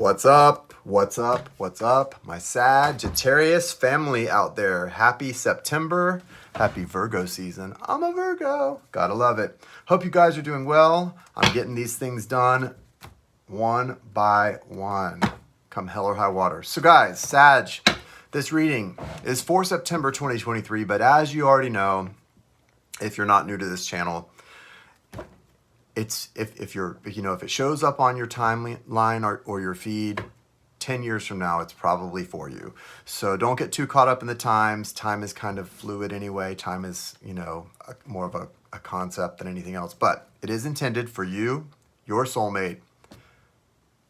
What's up? What's up? What's up? My Sagittarius family out there. Happy September. Happy Virgo season. I'm a Virgo. Gotta love it. Hope you guys are doing well. I'm getting these things done one by one. Come hell or high water. So guys, Sag, this reading is for September 2023, but as you already know, if you're not new to this channel, it's if it shows up on your timeline or your feed 10 years from now, it's probably for you. So don't get too caught up in the times. Time is kind of fluid anyway. Time is, more of a concept than anything else, but it is intended for you, your soulmate,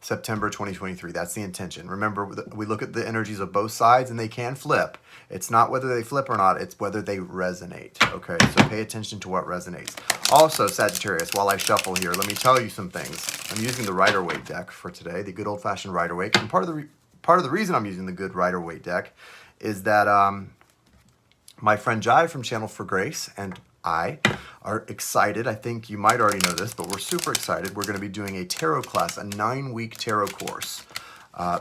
September 2023. That's the intention. Remember, we look at the energies of both sides and they can flip. It's not whether they flip or not, it's whether they resonate. Okay, so pay attention to what resonates. Also, Sagittarius, while I shuffle here, let me tell you some things. I'm using the Rider-Waite deck for today, the good old-fashioned Rider-Waite. And part of the reason I'm using the good Rider-Waite deck is that my friend Jai from Channel for Grace and I are excited. I think you might already know this, but we're super excited. We're going to be doing a tarot class, a 9-week tarot course,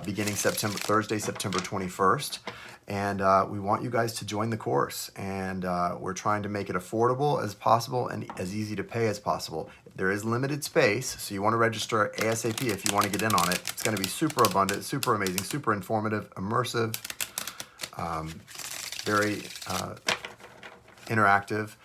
beginning Thursday, September 21st. And we want you guys to join the course. And we're trying to make it affordable as possible and as easy to pay as possible. There is limited space, so you want to register ASAP if you want to get in on it. It's going to be super abundant, super amazing, super informative, immersive, very interactive.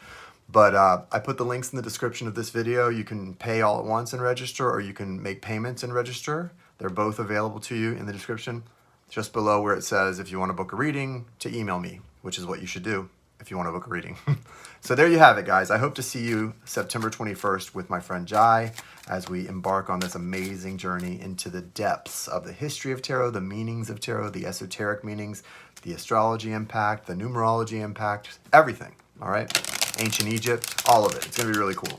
But I put the links in the description of this video. You can pay all at once and register, or you can make payments and register. They're both available to you in the description, just below where it says if you want to book a reading, to email me, which is what you should do if you want to book a reading. So there you have it, guys. I hope to see you September 21st with my friend Jai as we embark on this amazing journey into the depths of the history of tarot, the meanings of tarot, the esoteric meanings, the astrology impact, the numerology impact, everything, all right? Ancient Egypt, all of it. It's going to be really cool.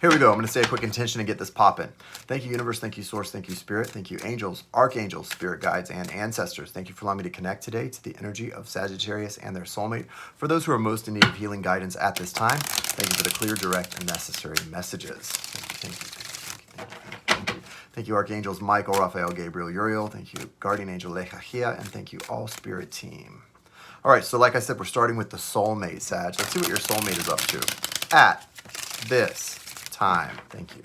Here we go. I'm going to say a quick intention and get this popping. Thank you, universe. Thank you, source. Thank you, spirit. Thank you, angels, archangels, spirit guides, and ancestors. Thank you for allowing me to connect today to the energy of Sagittarius and their soulmate. For those who are most in need of healing guidance at this time, thank you for the clear, direct, and necessary messages. Thank you, thank you, thank you, thank you. Thank you, archangels Michael, Raphael, Gabriel, Uriel. Thank you, guardian angel Lechachia, and thank you, all spirit team. All right, so like I said, we're starting with the soulmate, Sag. Let's see what your soulmate is up to at this time. Thank you.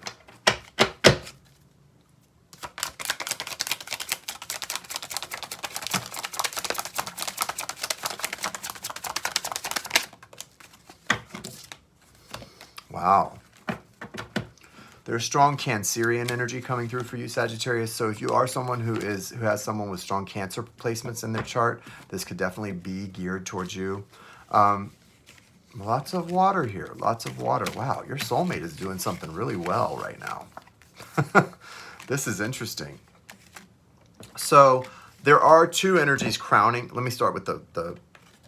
Wow. There's strong Cancerian energy coming through for you, Sagittarius. So if you are someone who has someone with strong Cancer placements in their chart, this could definitely be geared towards you. Lots of water here. Lots of water. Wow, your soulmate is doing something really well right now. This is interesting. So there are two energies crowning. Let me start with the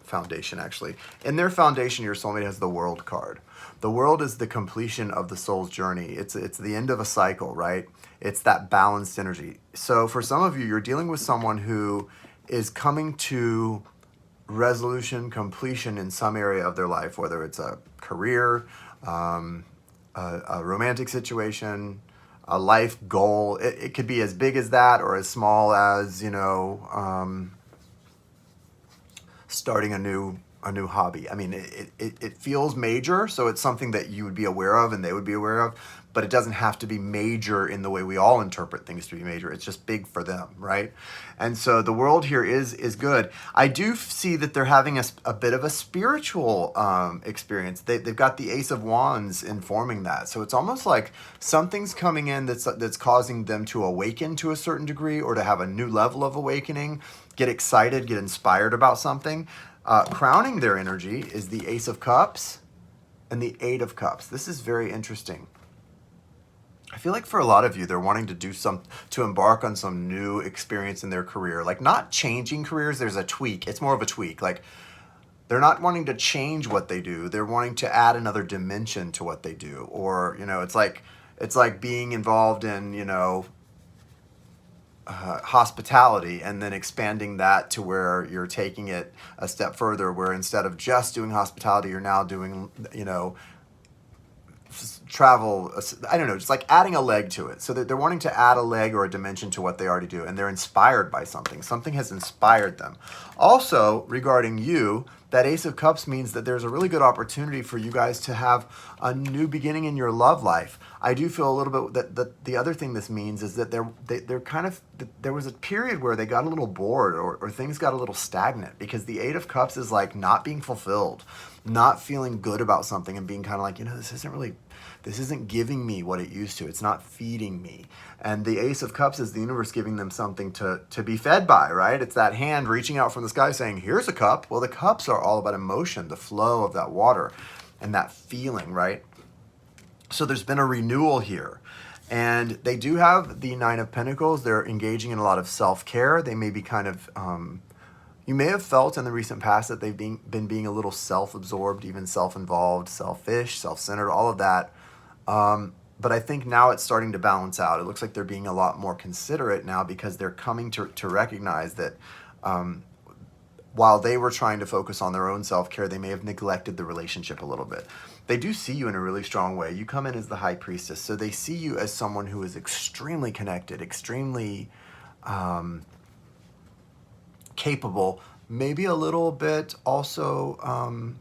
foundation, actually. In their foundation, your soulmate has the World card. The world is the completion of the soul's journey. It's the end of a cycle, right? It's that balanced energy. So for some of you, you're dealing with someone who is coming to resolution, completion in some area of their life, whether it's a career, a romantic situation, a life goal. It could be as big as that or as small as, starting a new hobby. I mean, it feels major, so it's something that you would be aware of and they would be aware of, but it doesn't have to be major in the way we all interpret things to be major. It's just big for them, right? And so the world here is good. I do see that they're having a bit of a spiritual experience. They've got the Ace of Wands informing that. So it's almost like something's coming in that's causing them to awaken to a certain degree or to have a new level of awakening, get excited, get inspired about something. Crowning their energy is the Ace of Cups and the Eight of Cups. This is very interesting. I feel like for a lot of you, they're wanting to embark on some new experience in their career. Like not changing careers, there's a tweak. It's more of a tweak. Like they're not wanting to change what they do. They're wanting to add another dimension to what they do. Or, it's like being involved in, hospitality and then expanding that to where you're taking it a step further, where instead of just doing hospitality, you're now doing, travel, I don't know, just like adding a leg to it. So that they're wanting to add a leg or a dimension to what they already do, and they're inspired by something. Something has inspired them. Also, regarding you, that Ace of Cups means that there's a really good opportunity for you guys to have a new beginning in your love life. I do feel a little bit that the other thing this means is that they're kind of, there was a period where they got a little bored, or things got a little stagnant, because the Eight of Cups is like not being fulfilled, not feeling good about something, and being kind of like, this isn't giving me what it used to. It's not feeding me. And the Ace of Cups is the universe giving them something to be fed by, right? It's that hand reaching out from the sky saying, here's a cup. Well, the cups are all about emotion, the flow of that water and that feeling, right? So there's been a renewal here. And they do have the Nine of Pentacles. They're engaging in a lot of self-care. They may be kind of, you may have felt in the recent past that they've been being a little self-absorbed, even self-involved, selfish, self-centered, all of that. But I think now it's starting to balance out. It looks like they're being a lot more considerate now, because they're coming to recognize that while they were trying to focus on their own self-care, they may have neglected the relationship a little bit. They do see you in a really strong way. You come in as the High Priestess, so they see you as someone who is extremely connected, extremely capable, maybe a little bit also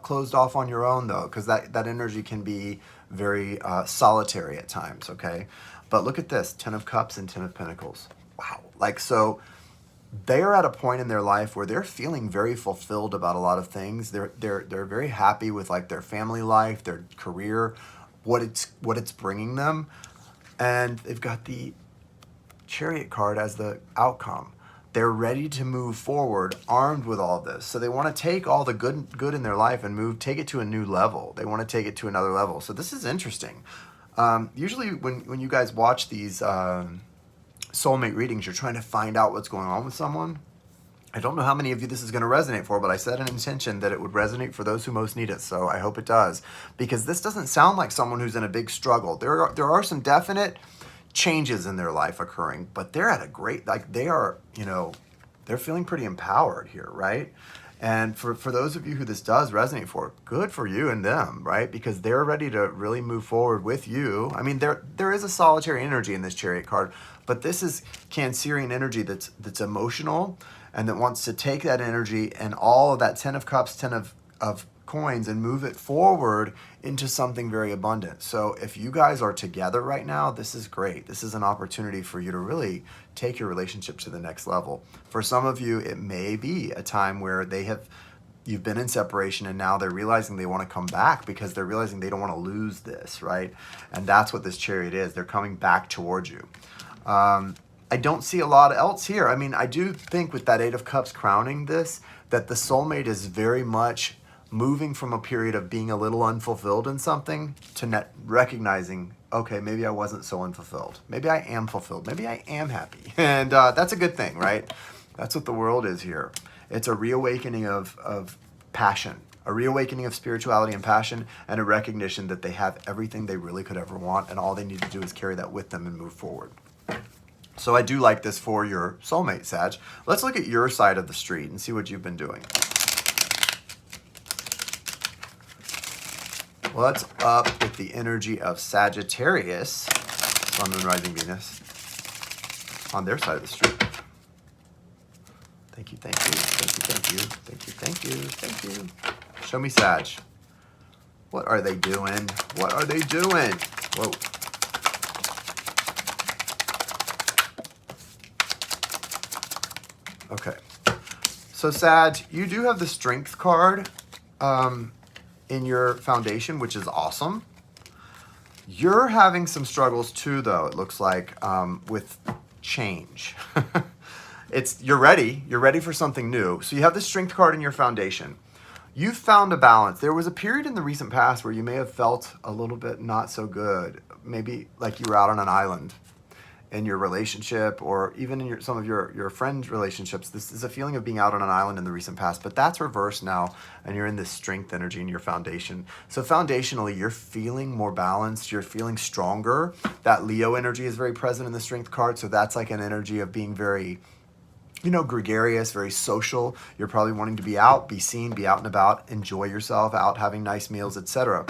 closed off on your own, though, because that energy can be very solitary at times, okay? But look at this, 10 of Cups and 10 of Pentacles. Wow. Like, so they are at a point in their life where they're feeling very fulfilled about a lot of things. They're very happy with like their family life, their career, what it's bringing them. And they've got the Chariot card as the outcome. They're ready to move forward armed with all this. So they want to take all the good in their life and take it to a new level. They want to take it to another level. So this is interesting. Usually when you guys watch these soulmate readings, you're trying to find out what's going on with someone. I don't know how many of you this is going to resonate for, but I set an intention that it would resonate for those who most need it. So I hope it does, because this doesn't sound like someone who's in a big struggle. There are some definite changes in their life occurring, but they're at a great, like they are, they're feeling pretty empowered here, right? And for those of you who this does resonate for, good for you and them, right? Because they're ready to really move forward with you. I mean, there is a solitary energy in this Chariot card, but this is Cancerian energy that's emotional, and that wants to take that energy and all of that 10 of Cups, 10 of coins, and move it forward into something very abundant. So if you guys are together right now, this is great. This is an opportunity for you to really take your relationship to the next level. For some of you, it may be a time where you've been in separation, and now they're realizing they want to come back, because they're realizing they don't want to lose this, right? And that's what this Chariot is. They're coming back towards you. I don't see a lot else here. I mean, I do think with that Eight of Cups crowning this, that the soulmate is very much moving from a period of being a little unfulfilled in something to recognizing, okay, maybe I wasn't so unfulfilled. Maybe I am fulfilled. Maybe I am happy. And that's a good thing, right? That's what the world is here. It's a reawakening of passion, a reawakening of spirituality and passion, and a recognition that they have everything they really could ever want, and all they need to do is carry that with them and move forward. So I do like this for your soulmate, Sag. Let's look at your side of the street and see what you've been doing. What's up with the energy of Sagittarius, Sun, Moon, Rising, Venus, on their side of the street? Thank you, thank you, thank you, thank you, thank you, thank you, thank you. Show me Sag. What are they doing? What are they doing? Whoa. Okay. So Sag, you do have the Strength card in your foundation, which is awesome. You're having some struggles too, though, it looks like, with change. You're ready for something new. So you have the Strength card in your foundation. You've found a balance. There was a period in the recent past where you may have felt a little bit not so good. Maybe like you were out on an island in your relationship, or even in some of your friends' relationships. This is a feeling of being out on an island in the recent past, but that's reversed now, and you're in this Strength energy in your foundation. So foundationally, you're feeling more balanced, you're feeling stronger. That Leo energy is very present in the Strength card, so that's like an energy of being very, gregarious, very social. You're probably wanting to be out, be seen, be out and about, enjoy yourself, out having nice meals, etc.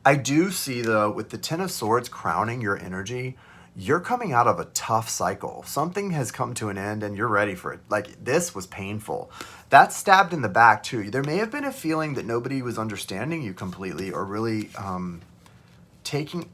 I do see, though, with the Ten of Swords crowning your energy, you're coming out of a tough cycle. Something has come to an end and you're ready for it. Like, this was painful. That's stabbed in the back, too. There may have been a feeling that nobody was understanding you completely or really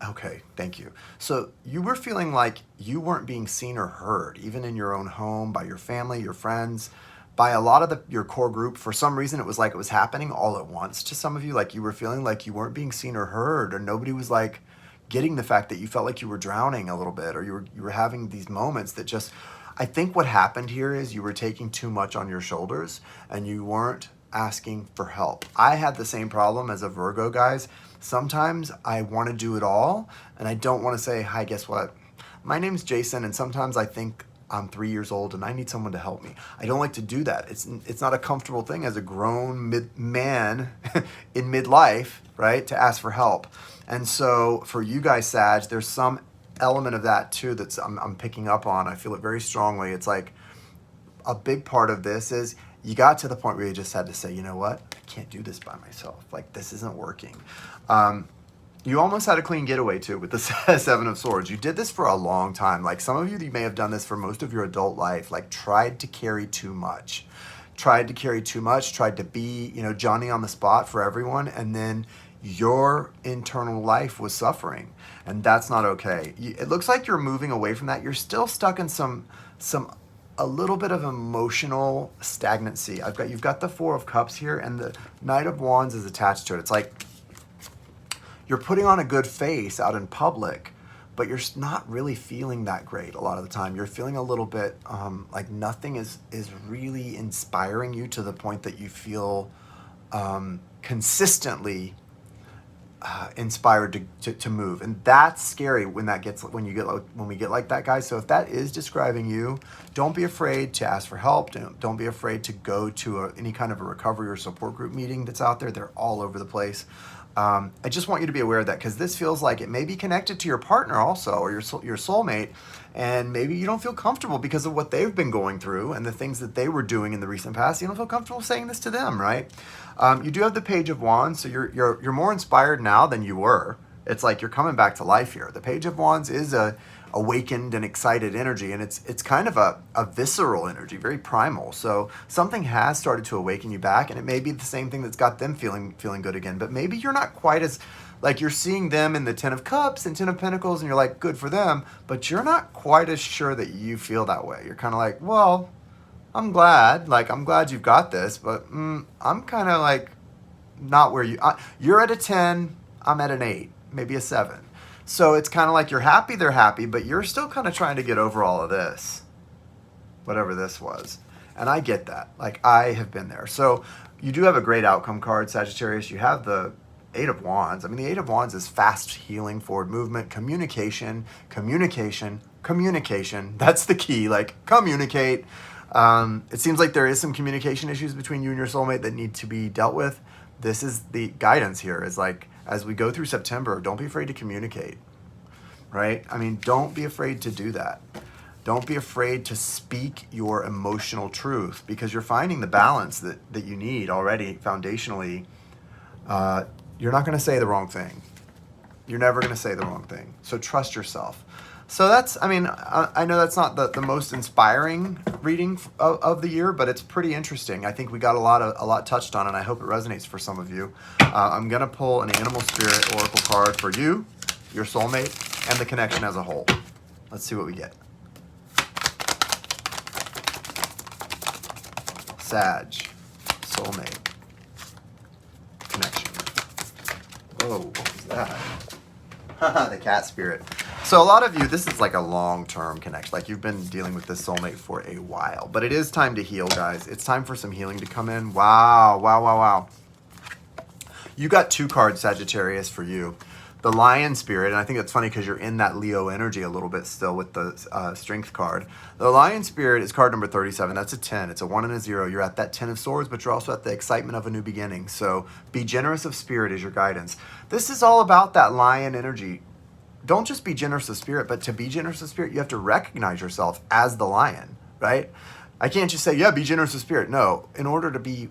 okay, thank you. So you were feeling like you weren't being seen or heard, even in your own home, by your family, your friends, by a lot of your core group. For some reason, it was like it was happening all at once to some of you. Like you were feeling like you weren't being seen or heard, or nobody was like getting the fact that you felt like you were drowning a little bit, or you were having these moments that just, I think what happened here is you were taking too much on your shoulders and you weren't asking for help. I had the same problem as a Virgo, guys. Sometimes I want to do it all and I don't want to say, hi, guess what? My name's Jason, and sometimes I think I'm 3 years old and I need someone to help me. I don't like to do that. It's not a comfortable thing as a grown man in midlife, right, to ask for help. And so for you guys, Sag, there's some element of that too that's I'm picking up on. I feel it very strongly. It's like a big part of this is you got to the point where you just had to say, you know what? I can't do this by myself. Like, this isn't working. You almost had a clean getaway too with the Seven of Swords. You did this for a long time. Like some of you may have done this for most of your adult life, like tried to carry too much, tried to be, Johnny on the spot for everyone. And then your internal life was suffering, and that's not okay. It looks like you're moving away from that. You're still stuck in a little bit of emotional stagnancy. You've got the Four of Cups here, and the Knight of Wands is attached to it. It's like you're putting on a good face out in public, but you're not really feeling that great a lot of the time. You're feeling a little bit like nothing is really inspiring you to the point that you feel consistently inspired to move. And that's scary when we get like that, guys. So if that is describing you, don't be afraid to ask for help. Don't be afraid to go to any kind of a recovery or support group meeting that's out there. They're all over the place. I just want you to be aware of that, because this feels like it may be connected to your partner also, or your soulmate, and maybe you don't feel comfortable because of what they've been going through and the things that they were doing in the recent past. You don't feel comfortable saying this to them, right? You do have the Page of Wands, so you're more inspired now than you were. It's like you're coming back to life here. The Page of Wands is a awakened and excited energy, and it's kind of a visceral energy, very primal. So something has started to awaken you back, and it may be the same thing that's got them feeling good again. But maybe you're not quite as, like, you're seeing them in the Ten of Cups and Ten of Pentacles, and you're like, good for them, but you're not quite as sure that you feel that way. You're kind of like, well, I'm glad you've got this, but I'm kind of like not where you're at a 10, I'm at an 8, maybe a 7. So it's kind of like you're happy, they're happy, but you're still kind of trying to get over all of this, whatever this was. And I get that. Like, I have been there. So you do have a great outcome card, Sagittarius. You have the Eight of Wands. I mean, the Eight of Wands is fast healing, forward movement, communication. That's the key. Like, communicate. It seems like there is some communication issues between you and your soulmate that need to be dealt with. This is the guidance here, is like, as we go through September, don't be afraid to communicate, right? I mean, don't be afraid to do that. Don't be afraid to speak your emotional truth, because you're finding the balance that you need already foundationally. You're not going to say the wrong thing. You're never going to say the wrong thing. So trust yourself. So that's, I mean, I know that's not the most inspiring reading of the year, but it's pretty interesting. I think we got a lot touched on, and I hope it resonates for some of you. I'm going to pull an Animal Spirit Oracle card for you, your soulmate, and the connection as a whole. Let's see what we get. Sag, soulmate, connection. Whoa, what was that? The cat spirit. So a lot of you, this is like a long-term connection. Like, you've been dealing with this soulmate for a while. But it is time to heal, guys. It's time for some healing to come in. Wow. You got 2 cards, Sagittarius, for you. The Lion Spirit, and I think it's funny because you're in that Leo energy a little bit still with the Strength card. The Lion Spirit is card number 37. That's a 10. It's a 1 and a 0. You're at that 10 of Swords, but you're also at the excitement of a new beginning. So be generous of spirit is your guidance. This is all about that lion energy. Don't just be generous of spirit, but to be generous of spirit, you have to recognize yourself as the lion, right? I can't just say, yeah, be generous of spirit. No, in order to be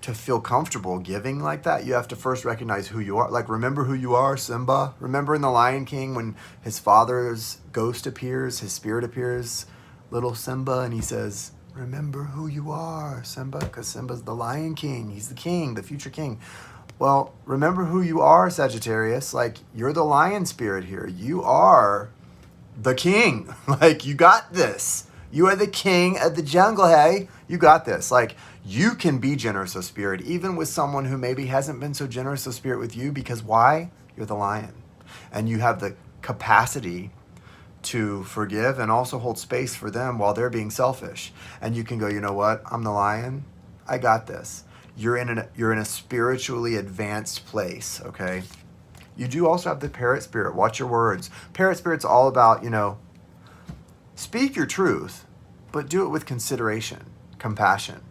to feel comfortable giving like that, you have to first recognize who you are. Like, remember who you are, Simba. Remember in The Lion King when his father's ghost appears, his spirit appears, little Simba, and he says, remember who you are, Simba, because Simba's the Lion King. He's the king, the future king. Well, remember who you are, Sagittarius. Like, you're the lion spirit here. You are the king. Like, you got this. You are the king of the jungle, hey? You got this. Like, you can be generous of spirit, even with someone who maybe hasn't been so generous of spirit with you, because why? You're the lion. And you have the capacity to forgive and also hold space for them while they're being selfish. And you can go, you know what? I'm the lion. I got this. You're in a spiritually advanced place, okay? You do also have the parrot spirit. Watch your words. Parrot spirit's all about, speak your truth, but do it with consideration, compassion.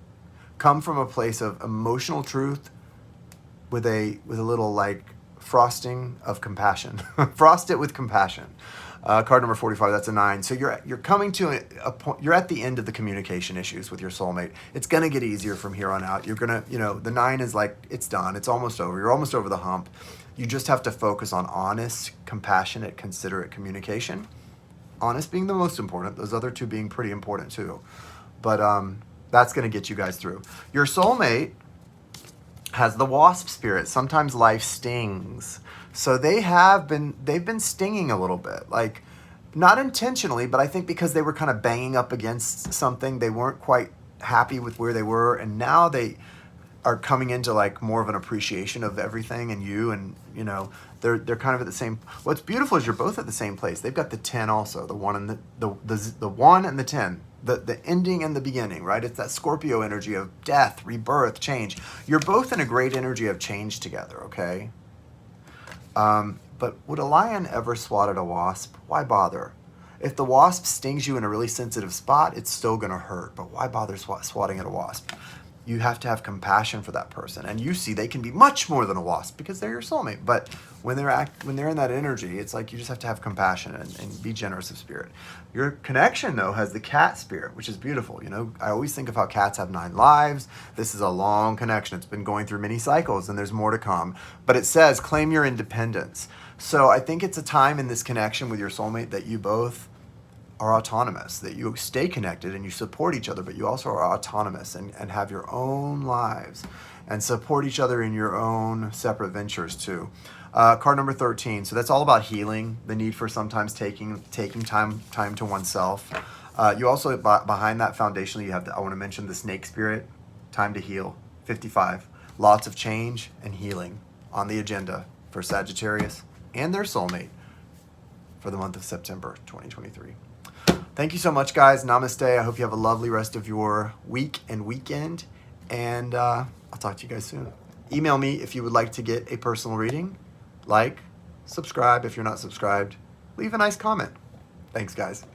Come from a place of emotional truth with a little like frosting of compassion. Frost it with compassion. Card number 45, that's a 9. So you're coming to a point, you're at the end of the communication issues with your soulmate. It's going to get easier from here on out. You're going to, the 9 is like, it's done. It's almost over. You're almost over the hump. You just have to focus on honest, compassionate, considerate communication. Honest being the most important, those other two being pretty important too. But that's going to get you guys through. Your soulmate has the wasp spirit. Sometimes life stings. So they've been stinging a little bit, like not intentionally, but I think because they were kind of banging up against something, they weren't quite happy with where they were. And now they are coming into like more of an appreciation of everything and you, and they're kind of at the same. What's beautiful is you're both at the same place. They've got the 10 also, the 1 and the 1 and the 10. The ending and the beginning, right? It's that Scorpio energy of death, rebirth, change. You're both in a great energy of change together, okay? But would a lion ever swat at a wasp? Why bother? If the wasp stings you in a really sensitive spot, it's still going to hurt. But why bother swatting at a wasp? You have to have compassion for that person. And you see they can be much more than a wasp because they're your soulmate. But when they're in that energy, it's like you just have to have compassion and be generous of spirit. Your connection, though, has the cat spirit, which is beautiful. I always think of how cats have 9 lives. This is a long connection. It's been going through many cycles, and there's more to come. But it says, claim your independence. So I think it's a time in this connection with your soulmate that you both are autonomous, that you stay connected and you support each other, but you also are autonomous and have your own lives and support each other in your own separate ventures too. Card number 13. So that's all about healing, the need for sometimes taking time to oneself. You also, behind that foundationally, you have I want to mention the snake spirit, time to heal, 55. Lots of change and healing on the agenda for Sagittarius and their soulmate for the month of September 2023. Thank you so much, guys. Namaste. I hope you have a lovely rest of your week and weekend. And I'll talk to you guys soon. Email me if you would like to get a personal reading. Like, subscribe if you're not subscribed. Leave a nice comment. Thanks, guys.